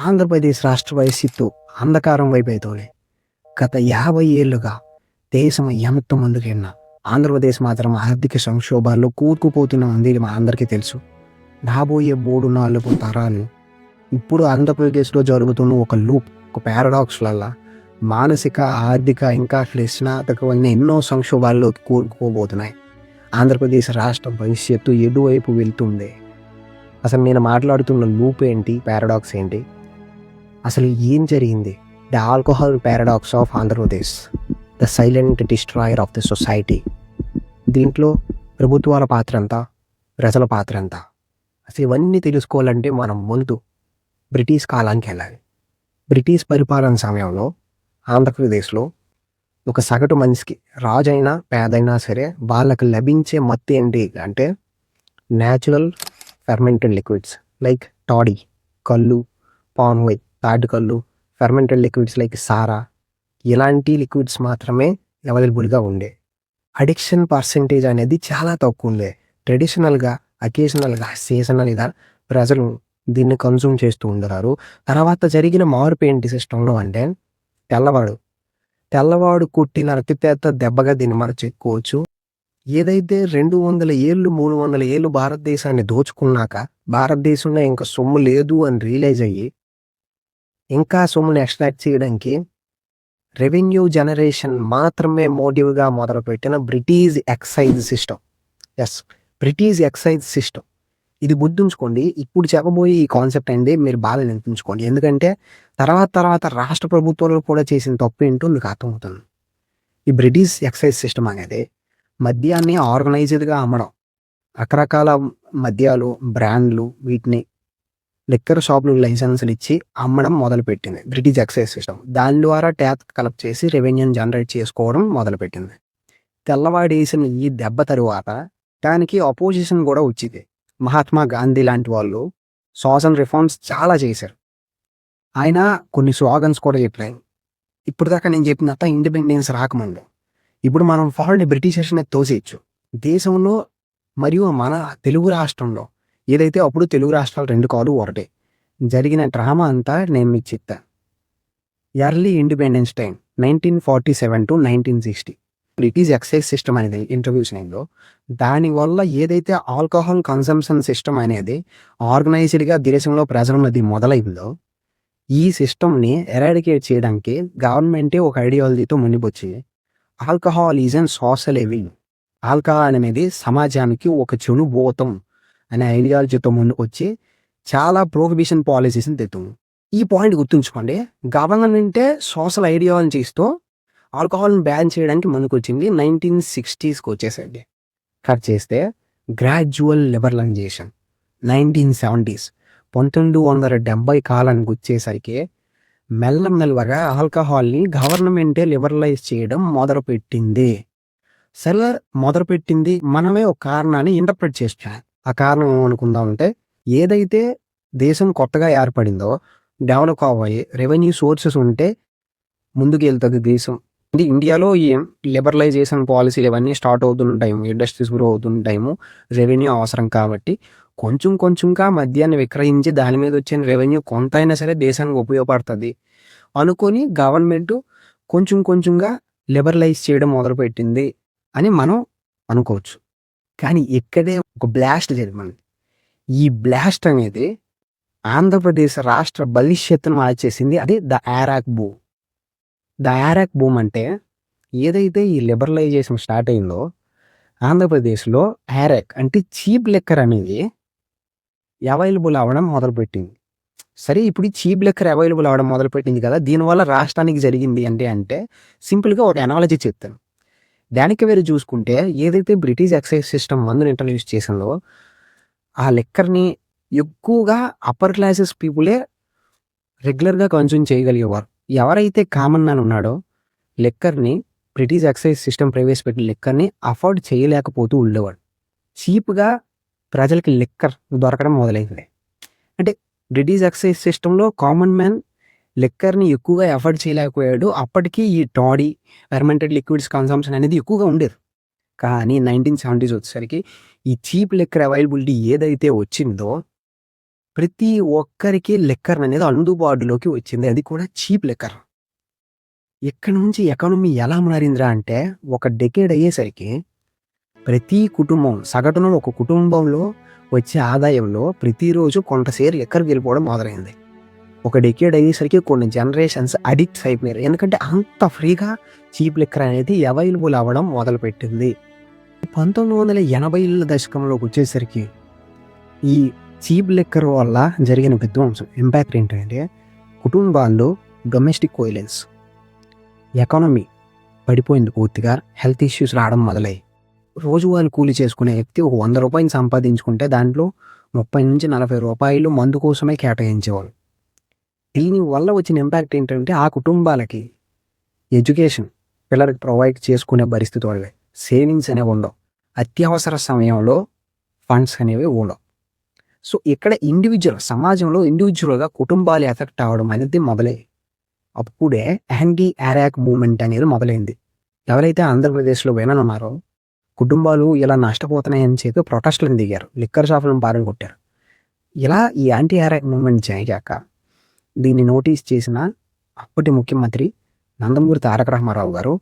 ఆంధ్రప్రదేశ్ రాష్ట్ర భవిష్యత్తు అంధకారం వైపైతోనే గత 50 ఏళ్లుగా దేశం ఎంత ముందుకెళ్ళినా ఆంధ్రప్రదేశ్ మాత్రం ఆర్థిక సంక్షోభాల్లో కూరుకుపోతున్న ఉంది మా అందరికీ తెలుసు. రాబోయే 3-4 తరాలు ఇప్పుడు ఆంధ్రప్రదేశ్లో జరుగుతున్న ఒక లూప్, ఒక పారాడాక్స్ వల్ల మానసిక, ఆర్థిక ఇంకా క్లిష్టాత్మకమైన ఎన్నో సంక్షోభాల్లోకి కూరుకుపోబోతున్నాయి. ఆంధ్రప్రదేశ్ రాష్ట్ర భవిష్యత్తు ఎటువైపు వెళ్తుంది? అసలు నేను మాట్లాడుతున్న లూప్ ఏంటి, పారాడాక్స్ ఏంటి, అసలు ఏం జరిగింది? The alcohol paradox of Andhra Pradesh, the silent destroyer of the society. దీంట్లో ప్రభుత్వాల పాత్ర ఎంత, ప్రజల పాత్ర ఎంత? అసలు ఇవన్నీ తెలుసుకోవాలంటే మనం ముందు బ్రిటిష్ కాలానికి వెళ్ళాలి. బ్రిటిష్ పరిపాలన సమయంలో ఆంధ్రప్రదేశ్లో ఒక సగటు మనిషికి, రాజైనా పేదైనా సరే, వాళ్ళకి లభించే మత్తు ఏంటి అంటే natural fermented liquids like toddy, కళ్ళు, పాన్ వైట్, తాటికల్లు, ఫెర్మెంటెడ్ లిక్విడ్స్ లైక్ సారా, ఇలాంటి లిక్విడ్స్ మాత్రమే అవైలబుల్గా ఉండే. అడిక్షన్ పర్సెంటేజ్ అనేది చాలా తక్కువ ఉండే. ట్రెడిషనల్గా, అకేషనల్గా, సీజనల్గా ప్రజలు దీన్ని కన్జ్యూమ్ చేస్తూ ఉండరు. తర్వాత జరిగిన మార్పు ఏంటి సిస్టంలో అంటే తెల్లవాడు కొట్టిన అతిపెద్ద దెబ్బగా దీన్ని మనం చెప్పుకోవచ్చు. ఏదైతే 200 ఏళ్ళు 300 ఏళ్ళు భారతదేశాన్ని దోచుకున్నాక భారతదేశంలో ఇంకా సొమ్ము లేదు అని రియలైజ్ అయ్యి ఇంకా సొమ్ముని ఎక్స్ట్రాక్ట్ చేయడానికి రెవెన్యూ జనరేషన్ మాత్రమే మోటివ్గా మొదలుపెట్టిన British excise system. British excise system ఇది గుర్తుంచుకోండి. ఇప్పుడు చెప్పబోయే ఈ కాన్సెప్ట్ అండి మీరు బాగా నిర్మించుకోండి. ఎందుకంటే తర్వాత రాష్ట్ర ప్రభుత్వాలు కూడా చేసిన తప్పు ఏంటో మీకు అర్థమవుతుంది. ఈ బ్రిటిష్ ఎక్సైజ్ సిస్టమ్ అనేది మద్యాన్ని ఆర్గనైజ్డ్గా అమ్మడం, రకరకాల మద్యాలు, బ్రాండ్లు, వీటిని లిక్కర్ షాపులు లైసెన్సులు ఇచ్చి అమ్మడం మొదలుపెట్టింది బ్రిటిష్ ఎక్సైజ్ సిస్టమ్. దాని ద్వారా ట్యాక్స్ కలెక్ట్ చేసి రెవెన్యూని జనరేట్ చేసుకోవడం మొదలుపెట్టింది. తెల్లవాడేసిన ఈ దెబ్బ తరువాత దానికి అపోజిషన్ కూడా వచ్చింది. మహాత్మా గాంధీ లాంటి వాళ్ళు సోషల్ రిఫార్మ్స్ చాలా చేశారు. ఆయన కొన్ని స్లోగన్స్ కూడా చెప్పారు. ఇప్పుడు దాకా నేను చెప్పినంత ఇండిపెండెన్స్ రాకముందు ఇప్పుడు మనం ఫారెన్ బ్రిటిషర్స్ని తోసేయచ్చు. దేశంలో మరియు మన తెలుగు రాష్ట్రంలో ఏదైతే అప్పుడు తెలుగు రాష్ట్రాలు 2 కాదు ఒకటే జరిగిన డ్రామా అంతా నేను మీకు చెప్తాను. Early independence time 1947 to 1960 British excise system అనేది ఇంట్రడ్యూస్ అయిందో, దానివల్ల ఏదైతే ఆల్కహాల్ కన్సంప్షన్ సిస్టమ్ అనేది ఆర్గనైజ్డ్గా దేశంలో ప్రజల మధ్య మొదలైందో, ఈ సిస్టమ్ని ఎరాడికేట్ చేయడానికి గవర్నమెంటే ఒక ఐడియాలజీతో ముందుకొచ్చి alcohol is and social evil, alcohol అనేది సమాజానికి ఒక చెడుబోతం అనే ఐడియాలజీతో ముందుకు వచ్చి చాలా ప్రోహిబిషన్ పాలసీస్ని తెస్తుంది. ఈ పాయింట్ గుర్తుంచుకోండి. గవర్నమెంటే సోషల్ ఐడియాలజీస్తో ఆల్కహాల్ని బ్యాన్ చేయడానికి ముందుకు వచ్చింది. 1960స్కి వచ్చేసరికి కట్ చేస్తే గ్రాడ్యువల్ లిబరలైజేషన్ 1970s 1970 కాలానికి వచ్చేసరికి మెల్లమెల్లగా ఆల్కహాల్ని గవర్నమెంటే లిబరలైజ్ చేయడం మొదలుపెట్టింది. సరే, మొదలుపెట్టింది మనమే ఒక కారణాన్ని ఇంటర్ప్రిట్ చేస్తాం. ఆ కారణం ఏమనుకుందామంటే, ఏదైతే దేశం కొత్తగా ఏర్పడిందో, డెవలప్ అవ్వాలి, రెవెన్యూ సోర్సెస్ ఉంటే ముందుకు వెళ్తుంది దేశం. ఇండియాలో ఈ లిబరలైజేషన్ పాలసీలు ఇవన్నీ స్టార్ట్ అవుతున్న టైము, ఇండస్ట్రీస్ గ్రో అవుతున్న టైము, రెవెన్యూ అవసరం కాబట్టి కొంచెంగా మద్యాన్ని విక్రయించి దాని మీద వచ్చిన రెవెన్యూ కొంత అయినా సరే దేశానికి ఉపయోగపడుతుంది అనుకొని గవర్నమెంట్ కొంచెంగా లిబరలైజ్ చేయడం మొదలుపెట్టింది అని మనం అనుకోవచ్చు. కానీ ఇక్కడే ఒక బ్లాస్ట్ జరిగింది. ఈ బ్లాస్ట్ అనేది ఆంధ్రప్రదేశ్ రాష్ట్ర భవిష్యత్తును మార్చేసింది. అదే ద ఆరాక్ బూమ్. ద ఆరాక్ బూమ్ అంటే ఏదైతే ఈ లిబరలైజేషన్ స్టార్ట్ అయిందో, ఆంధ్రప్రదేశ్లో ఆరాక్ అంటే చీప్ లిక్కర్ అనేది అవైలబుల్ అవ్వడం మొదలుపెట్టింది. సరే, ఇప్పుడు ఈ చీప్ లిక్కర్ అవైలబుల్ అవ్వడం మొదలుపెట్టింది కదా, దీనివల్ల రాష్ట్రానికి జరిగింది అంటే సింపుల్గా ఒక అనాలజీ చెప్తాను. దానికి వేరే చూసుకుంటే, ఏదైతే బ్రిటిష్ ఎక్సైజ్ సిస్టమ్ మందుని ఇంట్రడ్యూస్ చేసిందో, ఆ లిక్కర్ని ఎక్కువగా అప్పర్ క్లాసెస్ పీపులే రెగ్యులర్గా కన్జ్యూమ్ చేయగలిగేవారు. ఎవరైతే కామన్ మ్యాన్ ఉన్నాడో లిక్కర్ని, బ్రిటిష్ ఎక్సైజ్ సిస్టమ్ ప్రవేశపెట్టిన లిక్కర్ని అఫోర్డ్ చేయలేకపోతూ ఉండేవాడు. చీప్గా ప్రజలకి లిక్కర్ దొరకడం మొదలైంది. అంటే బ్రిటిష్ ఎక్సైజ్ సిస్టంలో కామన్ మ్యాన్ లిక్కర్ని ఎక్కువగా అఫోర్డ్ చేయలేకపోయాడు. అప్పటికి ఈ టాడీ, ఫెర్మెంటెడ్ లిక్విడ్స్ కన్సంప్షన్ అనేది ఎక్కువగా ఉండేది. కానీ 1970s వచ్చేసరికి ఈ చీప్ లిక్కర్ అవైలబిలిటీ ఏదైతే వచ్చిందో ప్రతి ఒక్కరికి లిక్కర్ అనేది అందుబాటులోకి వచ్చింది. అది కూడా చీప్ లిక్కర్. ఇక్కడ నుంచి ఎకానమీ ఎలా మారిందిరా అంటే ఒక డెకేడ్ అయ్యేసరికి ప్రతి కుటుంబం సగటున ఒక కుటుంబంలో వచ్చే ఆదాయంలో ప్రతిరోజు కొంత షేర్ లిక్కర్కి వెళ్ళిపోవడం మొదలైంది. ఒక డెకేడ్ అయ్యేసరికి కొన్ని జనరేషన్స్ అడిక్ట్స్ అయిపోయారు. ఎందుకంటే అంత ఫ్రీగా చీప్ లిక్కర్ అనేది అవైలబుల్ అవ్వడం మొదలుపెట్టింది. 1980ల దశకంలోకి వచ్చేసరికి ఈ చీప్ లిక్కర్ వల్ల జరిగిన విధ్వంసం ఇంపాక్ట్ ఏంటంటే కుటుంబాల్లో డొమెస్టిక్ వైలెన్స్, ఎకానమీ పడిపోయింది పూర్తిగా, హెల్త్ ఇష్యూస్ రావడం మొదలయ్యాయి. రోజువారీ కూలి చేసుకునే వ్యక్తి ఒక 100 రూపాయలు సంపాదించుకుంటే దాంట్లో 30 నుంచి 40 రూపాయలు మందు కోసమే కేటాయించేవాళ్ళు. దీనివల్ల వచ్చిన ఇంపాక్ట్ ఏంటంటే ఆ కుటుంబాలకి ఎడ్యుకేషన్ పిల్లలకి ప్రొవైడ్ చేసుకునే పరిస్థితి వాళ్ళే, సేవింగ్స్ అనేవి ఉండవు, అత్యవసర సమయంలో ఫండ్స్ అనేవి ఉండవు. సో ఇక్కడ సమాజంలో ఇండివిజువల్గా కుటుంబాలు ఎఫెక్ట్ అవ్వడం అనేది మొదలయ్యి అప్పుడే యాంటీ అరాక్ మూవ్మెంట్ అనేది మొదలైంది. ఎవరైతే ఆంధ్రప్రదేశ్లో ఉన్నారో కుటుంబాలు ఇలా నష్టపోతున్నాయని చెప్పి ప్రొటెస్టులను దిగారు, లిక్కర్ షాపులను బారిన కొట్టారు. ఇలా ఈ యాంటీ అరాక్ మూవ్మెంట్ జరిగాక దీన్ని నోటీస్ చేసిన అప్పటి ముఖ్యమంత్రి నందమూరి తారక రామారావు గారు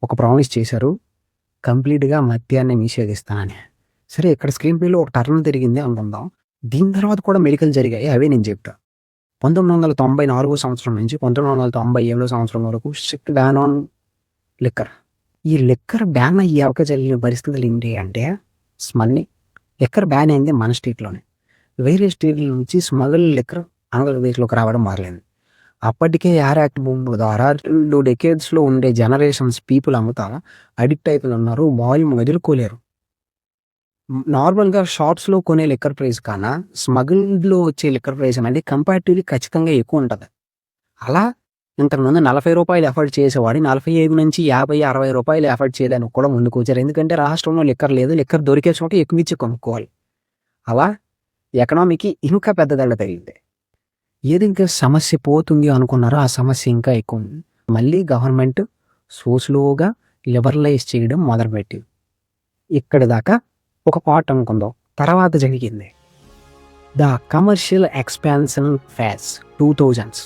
ఒక ప్రామిస్ చేశారు, కంప్లీట్గా మద్యాన్ని నిషేధిస్తానని. సరే, ఇక్కడ స్క్రీన్ ప్లేలో ఒక టర్న్ తిరిగింది అనుకుందాం. దీని తర్వాత కూడా మెడికల్ జరిగాయి, అవే నేను చెప్తా. 1994 సంవత్సరం నుంచి 1997 సంవత్సరం వరకు స్ట్రిక్ట్ బ్యాన్ ఆన్ లిక్కర్. ఈ లిక్కర్ బ్యాన్ అయ్యాక జరిగిన పరిస్థితులు ఏంటి అంటే స్మగ్లింగ్. లిక్కర్ బ్యాన్ అయింది మన స్టేట్లోనే, వేరే స్టేట్ల నుంచి స్మగుల్ లిక్కర్ ఆంధ్రప్రదేశ్లోకి రావడం మొదలైంది. అప్పటికే యాక్ట్ భూమి ద్వారా 2 డెకేడ్స్లో ఉండే జనరేషన్స్ పీపుల్ అమ్ముతా అడిక్ట్ అయిపోయి ఉన్నారు, వాల్యూమ్ వదులుకోలేరు. నార్మల్గా షాప్స్లో కొనే లిక్కర్ ప్రైస్ కన్నా స్మగుల్డ్లో వచ్చే లిక్కర్ ప్రైస్ అనేది కంపారిటివ్లీ ఖచ్చితంగా ఎక్కువ ఉంటుంది. అలా ఇంతకుముందు 40 రూపాయలు ఎఫర్ట్ చేసేవాడు 45 నుంచి 50, 60 రూపాయలు ఎఫర్ట్ చేయడానికి కూడా ముందుకు వచ్చారు. ఎందుకంటే రాష్ట్రంలో లిక్కర్ లేదు, లిక్కర్ దొరికే చోట ఎక్కువ ఇచ్చి కొనుక్కోవాలి. అలా ఎకనామీకి ఇంకా పెద్ద దెబ్బ తగిలింది. ఏది ఇంకా సమస్య పోతుంది అనుకున్నారో ఆ సమస్య ఇంకా ఎక్కువ ఉంది. మళ్ళీ గవర్నమెంట్ స్లోగా లిబరలైజ్ చేయడం మొదలుపెట్టింది. ఇక్కడ దాకా ఒక పార్ట్ అనుకుందాం. తర్వాత జరిగింది the commercial expansion phase 2000s.